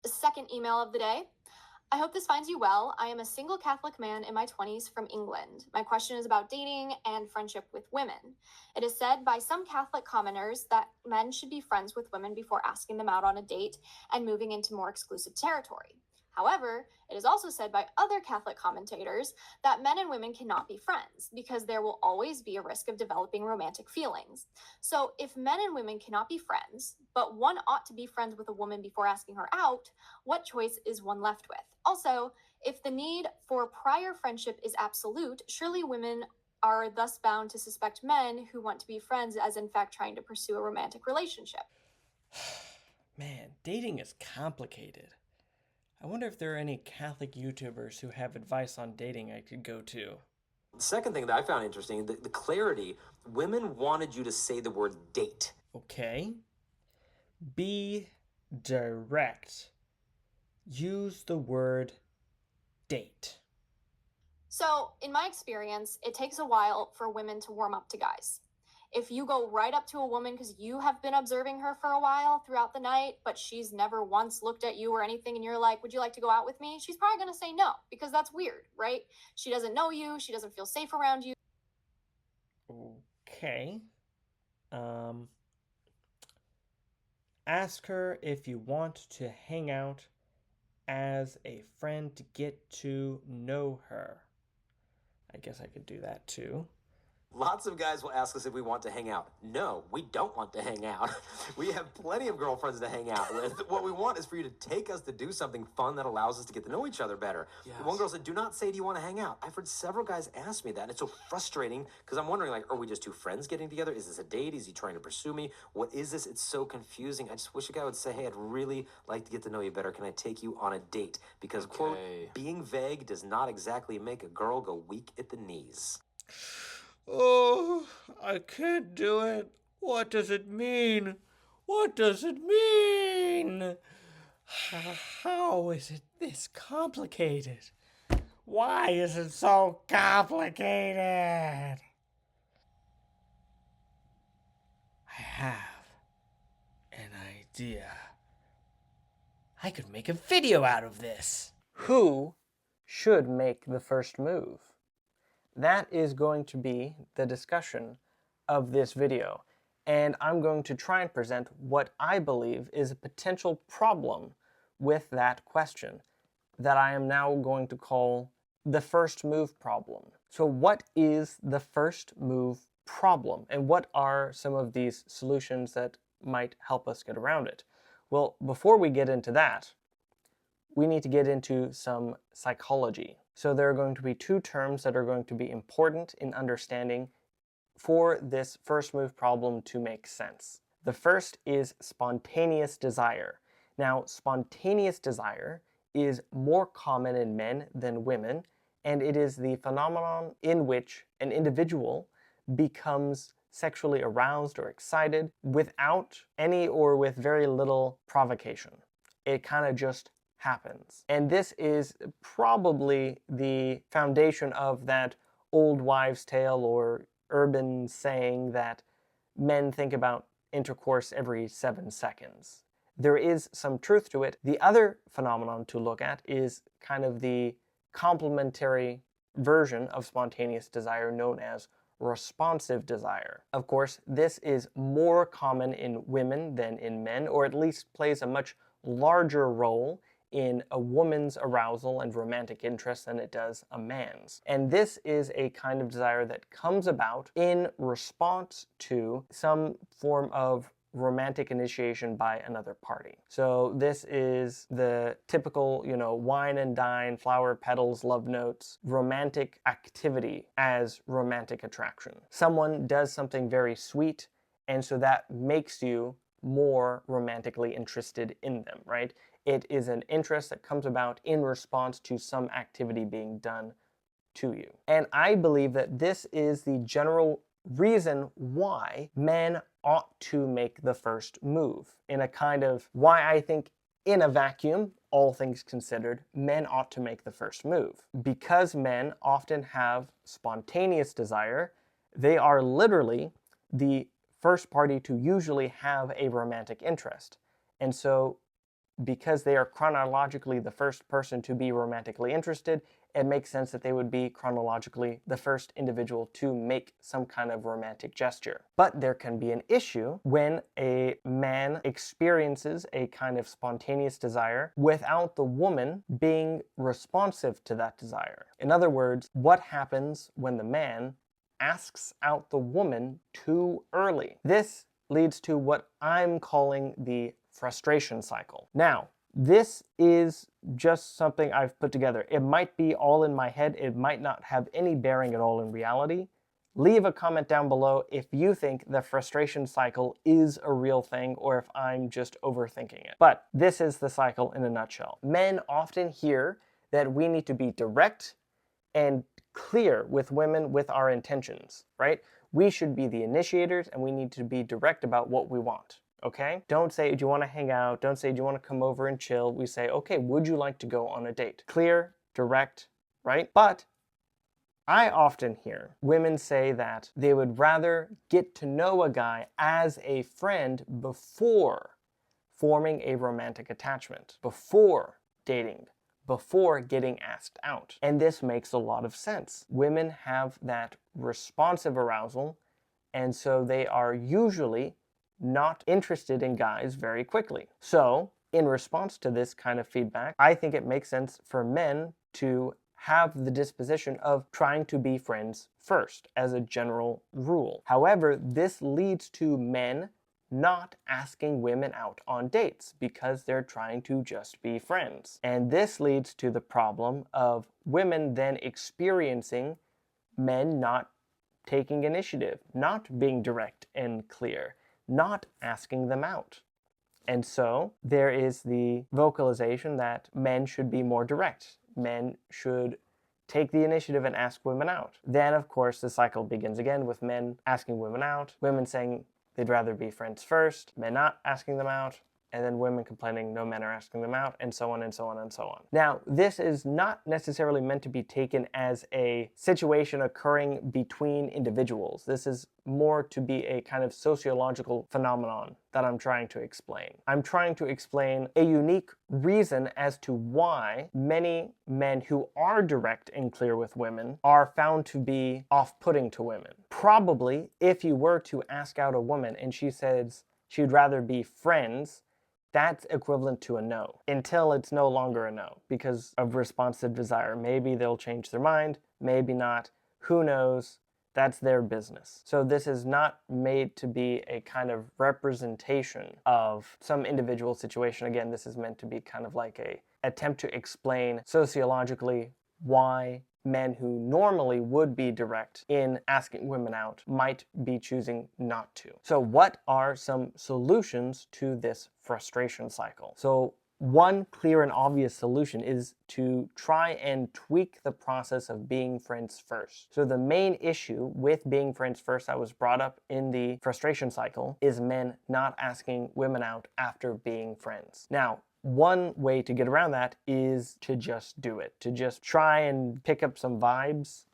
Second email of the day. I hope this finds you well. I am a single Catholic man in my 20s from England. My question is about dating and friendship with women. It is said by some Catholic commenters that men should be friends with women before asking them out on a date and moving into more exclusive territory. However, it is also said by other Catholic commentators that men and women cannot be friends because there will always be a risk of developing romantic feelings. So, if men and women cannot be friends, but one ought to be friends with a woman before asking her out, what choice is one left with? Also, if the need for prior friendship is absolute, surely women are thus bound to suspect men who want to be friends as in fact trying to pursue a romantic relationship. Man, dating is complicated. I wonder if there are any Catholic YouTubers who have advice on dating I could go to. The second thing that I found interesting, the clarity, women wanted you to say the word date. Okay. Be direct. Use the word date. So, in my experience, it takes a while for women to warm up to guys. If you go right up to a woman because you have been observing her for a while throughout the night, but she's never once looked at you or anything, and you're like, would you like to go out with me? She's probably going to say no because that's weird, right? She doesn't know you, she doesn't feel safe around you. Okay. Ask her if you want to hang out as a friend to get to know her. I guess I could do that too. Lots of guys will ask us if we want to hang out. No, we don't want to hang out. We have plenty of girlfriends to hang out with. What we want is for you to take us to do something fun that allows us to get to know each other better. Yes. One girl said, do not say, do you want to hang out? I've heard several guys ask me that, and it's so frustrating because I'm wondering, like, are we just two friends getting together? Is this a date? Is he trying to pursue me? What is this? It's so confusing. I just wish a guy would say, hey, I'd really like to get to know you better. Can I take you on a date? Because, quote, being vague does not exactly make a girl go weak at the knees. Oh, I can't do it. What does it mean? What does it mean? How is it this complicated? Why is it so complicated? I have an idea. I could make a video out of this. Who should make the first move? That is going to be the discussion of this video, and I'm going to try and present what I believe is a potential problem with that question that I am now going to call the first move problem. So what is the first move problem, and what are some of these solutions that might help us get around it? Well, before we get into that, we need to get into some psychology. So there are going to be two terms that are going to be important in understanding for this first move problem to make sense. The first is spontaneous desire. Now, spontaneous desire is more common in men than women, and it is the phenomenon in which an individual becomes sexually aroused or excited without any or with very little provocation. It kind of just happens. And this is probably the foundation of that old wives' tale or urban saying that men think about intercourse every 7 seconds. There is some truth to it. The other phenomenon to look at is kind of the complementary version of spontaneous desire known as responsive desire. Of course, this is more common in women than in men, or at least plays a much larger role in a woman's arousal and romantic interest than it does a man's. And this is a kind of desire that comes about in response to some form of romantic initiation by another party. So this is the typical, wine and dine, flower petals, love notes, romantic activity as romantic attraction. Someone does something very sweet, and so that makes you more romantically interested in them, right? It is an interest that comes about in response to some activity being done to you. And I believe that this is the general reason why men ought to make the first move. In a kind of why I think in a vacuum, all things considered, men ought to make the first move. Because men often have spontaneous desire, they are literally the first party to usually have a romantic interest. And so because they are chronologically the first person to be romantically interested, it makes sense that they would be chronologically the first individual to make some kind of romantic gesture. But there can be an issue when a man experiences a kind of spontaneous desire without the woman being responsive to that desire. In other words, what happens when the man asks out the woman too early? This leads to what I'm calling the frustration cycle. Now, this is just something I've put together. It might be all in my head. It might not have any bearing at all in reality. Leave a comment down below if you think the frustration cycle is a real thing or if I'm just overthinking it. But this is the cycle in a nutshell. Men often hear that we need to be direct and clear with women with our intentions, right? We should be the initiators and we need to be direct about what we want. Okay? Don't say, do you want to hang out? Don't say, do you want to come over and chill? We say, okay, would you like to go on a date? Clear, direct, right? But I often hear women say that they would rather get to know a guy as a friend before forming a romantic attachment, before dating, before getting asked out. And this makes a lot of sense. Women have that responsive arousal, and so they are usually not interested in guys very quickly. So, in response to this kind of feedback, I think it makes sense for men to have the disposition of trying to be friends first, as a general rule. However, this leads to men not asking women out on dates because they're trying to just be friends. And this leads to the problem of women then experiencing men not taking initiative, not being direct and clear, not asking them out. And so there is the vocalization that men should be more direct. Men should take the initiative and ask women out. Then, of course, the cycle begins again with men asking women out, women saying they'd rather be friends first, men not asking them out, and then women complaining no men are asking them out, and so on and so on and so on. Now, this is not necessarily meant to be taken as a situation occurring between individuals. This is more to be a kind of sociological phenomenon that I'm trying to explain. I'm trying to explain a unique reason as to why many men who are direct and clear with women are found to be off-putting to women. Probably, if you were to ask out a woman and she says she'd rather be friends, that's equivalent to a no, until it's no longer a no because of responsive desire. Maybe they'll change their mind, maybe not, who knows, that's their business. So this is not made to be a kind of representation of some individual situation. Again, this is meant to be kind of like a attempt to explain sociologically why men who normally would be direct in asking women out might be choosing not to. So what are some solutions to this frustration cycle? So one clear and obvious solution is to try and tweak the process of being friends first. So the main issue with being friends first that was brought up in the frustration cycle is men not asking women out after being friends. Now, one way to get around that is to just do it, to just try and pick up some vibes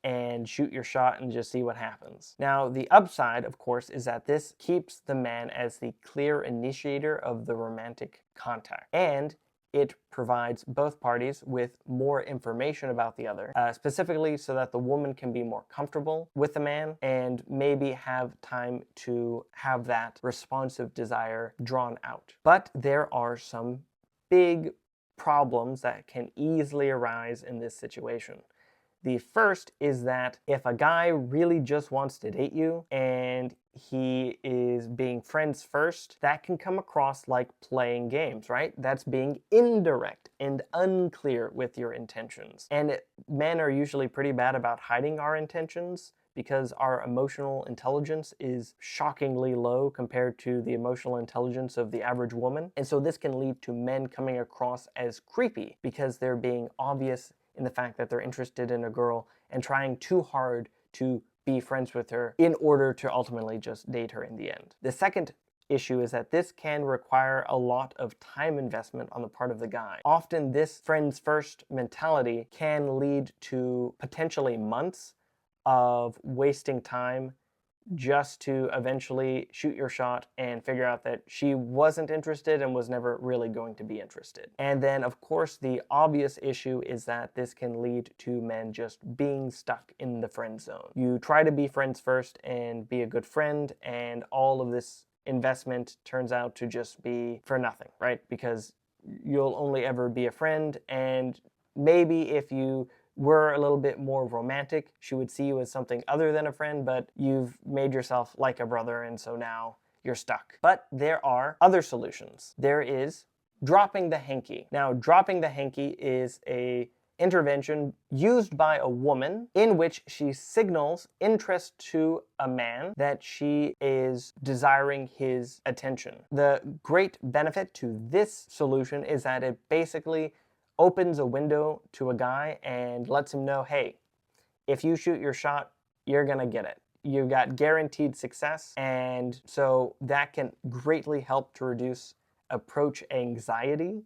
and shoot your shot and just see what happens. Now, the upside, of course, is that this keeps the man as the clear initiator of the romantic contact, and it provides both parties with more information about the other, specifically so that the woman can be more comfortable with the man and maybe have time to have that responsive desire drawn out. But there are some big problems that can easily arise in this situation. The first is that if a guy really just wants to date you and he is being friends first, that can come across like playing games, right? That's being indirect and unclear with your intentions. And men are usually pretty bad about hiding our intentions because our emotional intelligence is shockingly low compared to the emotional intelligence of the average woman. And so this can lead to men coming across as creepy because they're being obvious in the fact that they're interested in a girl and trying too hard to be friends with her in order to ultimately just date her in the end. The second issue is that this can require a lot of time investment on the part of the guy. Often this friends first mentality can lead to potentially months of wasting time just to eventually shoot your shot and figure out that she wasn't interested and was never really going to be interested. And then, of course, the obvious issue is that this can lead to men just being stuck in the friend zone. You try to be friends first and be a good friend, and all of this investment turns out to just be for nothing, right? Because you'll only ever be a friend, and maybe if you were a little bit more romantic, she would see you as something other than a friend, but you've made yourself like a brother, and so now you're stuck. But there are other solutions. There is dropping the hanky. Now, dropping the hanky is a intervention used by a woman in which she signals interest to a man that she is desiring his attention. The great benefit to this solution is that it basically opens a window to a guy and lets him know, hey, if you shoot your shot, you're gonna get it. You got guaranteed success, and so that can greatly help to reduce approach anxiety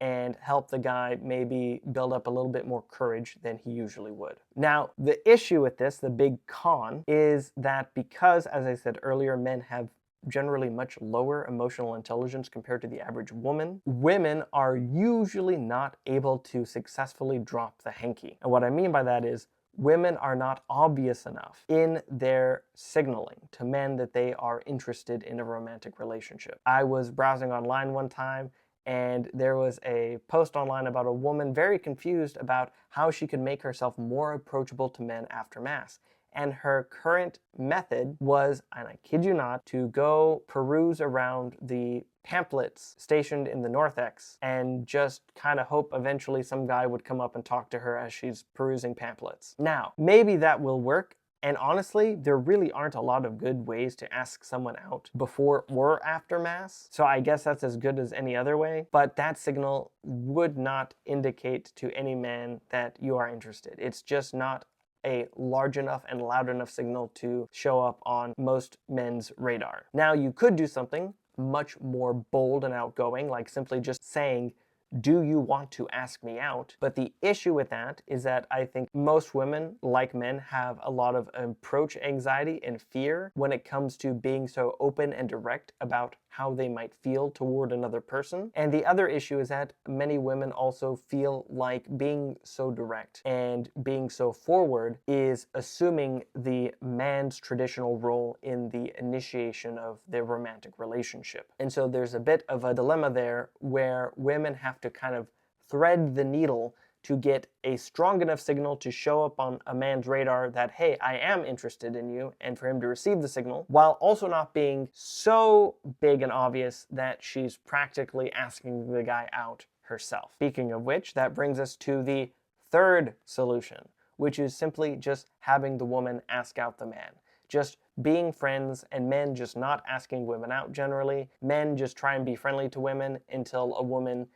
and help the guy maybe build up a little bit more courage than he usually would. Now, the issue with this, the big con, is that because, as I said earlier, men have generally much lower emotional intelligence compared to the average woman, women are usually not able to successfully drop the hanky. And what I mean by that is women are not obvious enough in their signaling to men that they are interested in a romantic relationship. I was browsing online one time, and there was a post online about a woman very confused about how she could make herself more approachable to men after Mass. And her current method was, and I kid you not, to go peruse around the pamphlets stationed in the Northex and just kind of hope eventually some guy would come up and talk to her as she's perusing pamphlets. Now, maybe that will work. And honestly, there really aren't a lot of good ways to ask someone out before or after Mass. So I guess that's as good as any other way. But that signal would not indicate to any man that you are interested. It's just not a large enough and loud enough signal to show up on most men's radar. Now, you could do something much more bold and outgoing, like simply just saying, do you want to ask me out? But the issue with that is that I think most women, like men, have a lot of approach anxiety and fear when it comes to being so open and direct about how they might feel toward another person. And the other issue is that many women also feel like being so direct and being so forward is assuming the man's traditional role in the initiation of their romantic relationship. And so there's a bit of a dilemma there where women have to kind of thread the needle to get a strong enough signal to show up on a man's radar that, hey, I am interested in you, and for him to receive the signal, while also not being so big and obvious that she's practically asking the guy out herself. Speaking of which, that brings us to the third solution, which is simply just having the woman ask out the man. Just being friends, and men just not asking women out generally. Men just try and be friendly to women until a woman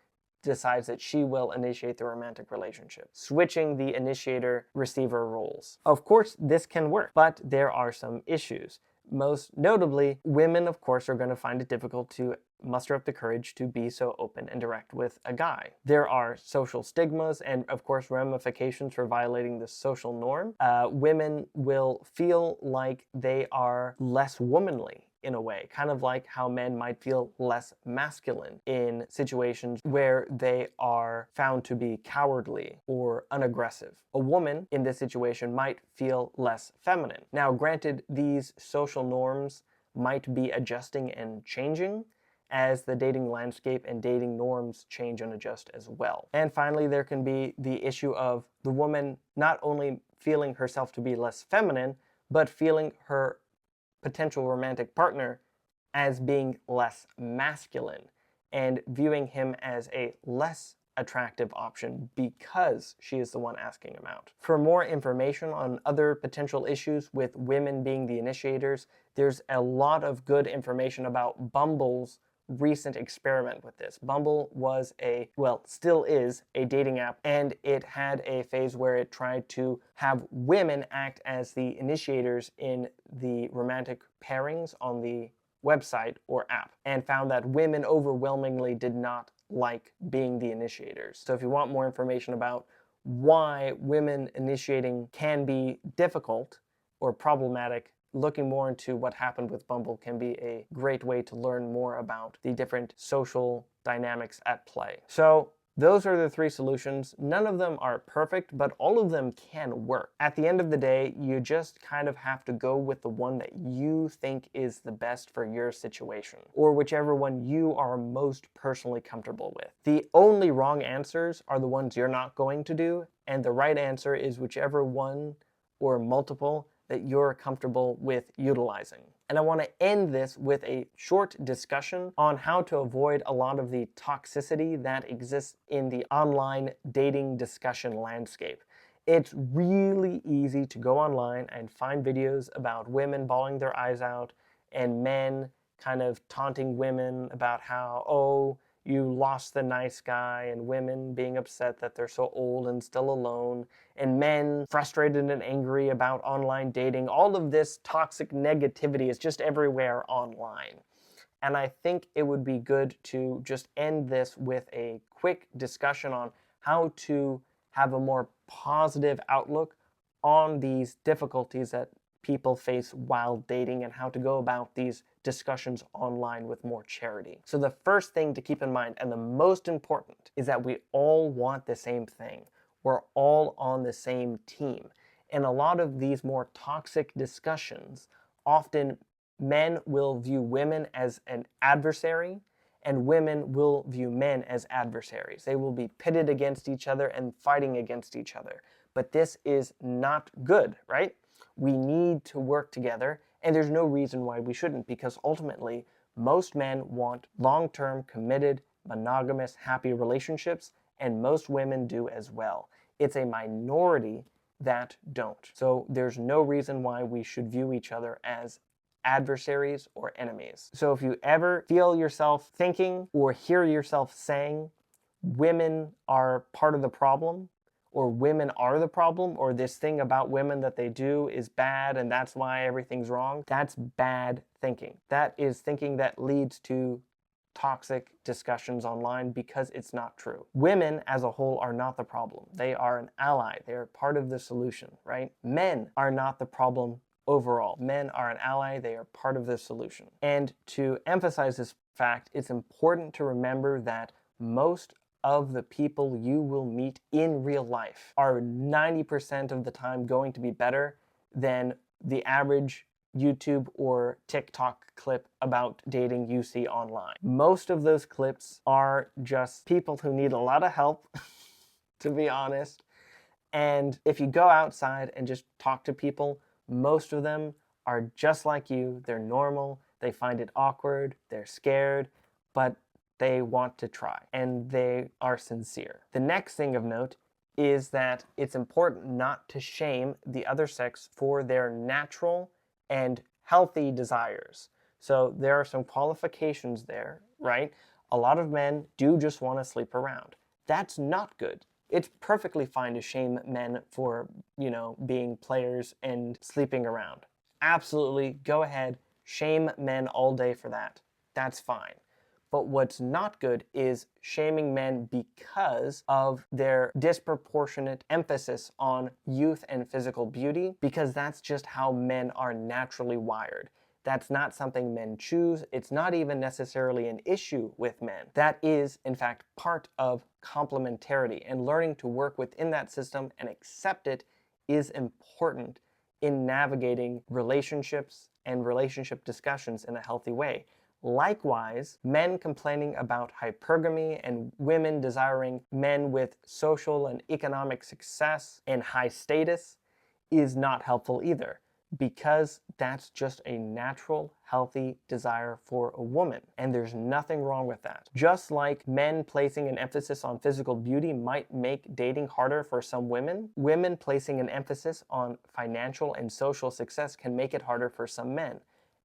decides that she will initiate the romantic relationship, switching the initiator-receiver roles. Of course, this can work, but there are some issues. Most notably, women, of course, are going to find it difficult to muster up the courage to be so open and direct with a guy. There are social stigmas and, of course, ramifications for violating the social norm. Women will feel like they are less womanly in a way, kind of like how men might feel less masculine in situations where they are found to be cowardly or unaggressive. A woman in this situation might feel less feminine. Now, granted, these social norms might be adjusting and changing as the dating landscape and dating norms change and adjust as well. And finally, there can be the issue of the woman not only feeling herself to be less feminine, but feeling her potential romantic partner as being less masculine and viewing him as a less attractive option because she is the one asking him out. For more information on other potential issues with women being the initiators, there's a lot of good information about Bumble's recent experiment with this. Bumble was still is a dating app, and it had a phase where it tried to have women act as the initiators in the romantic pairings on the website or app, and found that women overwhelmingly did not like being the initiators. So if you want more information about why women initiating can be difficult or problematic, looking more into what happened with Bumble can be a great way to learn more about the different social dynamics at play. So those are the 3 solutions. None of them are perfect, but all of them can work. At the end of the day, you just kind of have to go with the one that you think is the best for your situation, or whichever one you are most personally comfortable with. The only wrong answers are the ones you're not going to do, and the right answer is whichever one or multiple that you're comfortable with utilizing. And I want to end this with a short discussion on how to avoid a lot of the toxicity that exists in the online dating discussion landscape. It's really easy to go online and find videos about women bawling their eyes out and men kind of taunting women about how, oh, you lost the nice guy, and women being upset that they're so old and still alone, and men frustrated and angry about online dating. All of this toxic negativity is just everywhere online. And I think it would be good to just end this with a quick discussion on how to have a more positive outlook on these difficulties that people face while dating and how to go about these discussions online with more charity. So the first thing to keep in mind, and the most important, is that we all want the same thing. We're all on the same team. And a lot of these more toxic discussions, often men will view women as an adversary, and women will view men as adversaries. They will be pitted against each other and fighting against each other. But this is not good, right? We need to work together, and there's no reason why we shouldn't, because ultimately, most men want long-term, committed, monogamous, happy relationships, and most women do as well. It's a minority that don't. So there's no reason why we should view each other as adversaries or enemies. So if you ever feel yourself thinking or hear yourself saying women are part of the problem, or women are the problem, or this thing about women that they do is bad and that's why everything's wrong, that's bad thinking. That is thinking that leads to toxic discussions online, because it's not true. Women as a whole are not the problem. They are an ally. They are part of the solution, right? Men are not the problem overall. Men are an ally. They are part of the solution. And to emphasize this fact, it's important to remember that most of the people you will meet in real life are 90% of the time going to be better than the average YouTube or TikTok clip about dating you see online. Most of those clips are just people who need a lot of help, to be honest. And if you go outside and just talk to people, most of them are just like you. They're normal. They find it awkward. They're scared, but they want to try, and they are sincere. The next thing of note is that it's important not to shame the other sex for their natural and healthy desires. So there are some qualifications there, right? A lot of men do just want to sleep around. That's not good. It's perfectly fine to shame men for, being players and sleeping around. Absolutely, go ahead, shame men all day for that. That's fine. But what's not good is shaming men because of their disproportionate emphasis on youth and physical beauty, because that's just how men are naturally wired. That's not something men choose. It's not even necessarily an issue with men. That is, in fact, part of complementarity, and learning to work within that system and accept it is important in navigating relationships and relationship discussions in a healthy way. Likewise, men complaining about hypergamy and women desiring men with social and economic success and high status is not helpful either, because that's just a natural, healthy desire for a woman, and there's nothing wrong with that. Just like men placing an emphasis on physical beauty might make dating harder for some women, women placing an emphasis on financial and social success can make it harder for some men.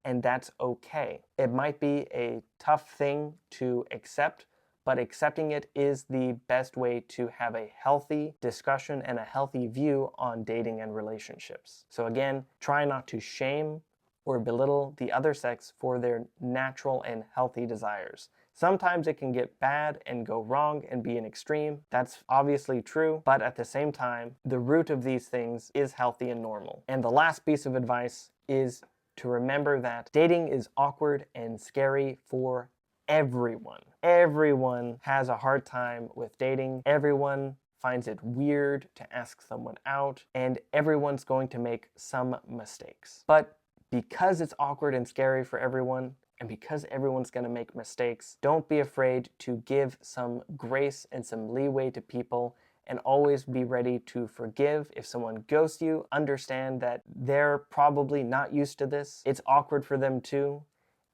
And that's okay. It might be a tough thing to accept, but accepting it is the best way to have a healthy discussion and a healthy view on dating and relationships. So again, try not to shame or belittle the other sex for their natural and healthy desires. Sometimes it can get bad and go wrong and be an extreme. That's obviously true, but at the same time, the root of these things is healthy and normal. And the last piece of advice is to remember that dating is awkward and scary for everyone. Everyone has a hard time with dating. Everyone finds it weird to ask someone out, and everyone's going to make some mistakes. But because it's awkward and scary for everyone, and because everyone's going to make mistakes, don't be afraid to give some grace and some leeway to people, and always be ready to forgive. If someone ghosts you, understand that they're probably not used to this. It's awkward for them too.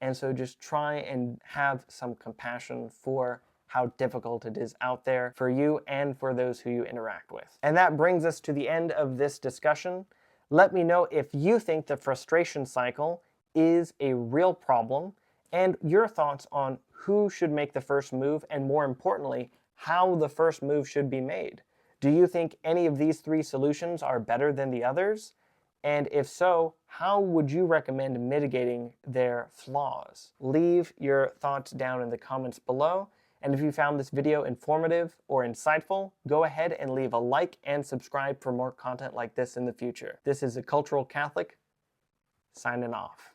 And so just try and have some compassion for how difficult it is out there for you and for those who you interact with. And that brings us to the end of this discussion. Let me know if you think the frustration cycle is a real problem, and your thoughts on who should make the first move, and more importantly, how the first move should be made. Do you think any of these three solutions are better than the others? And if so, how would you recommend mitigating their flaws? Leave your thoughts down in the comments below. And if you found this video informative or insightful, go ahead and leave a like and subscribe for more content like this in the future. This is A Cultural Catholic, signing off.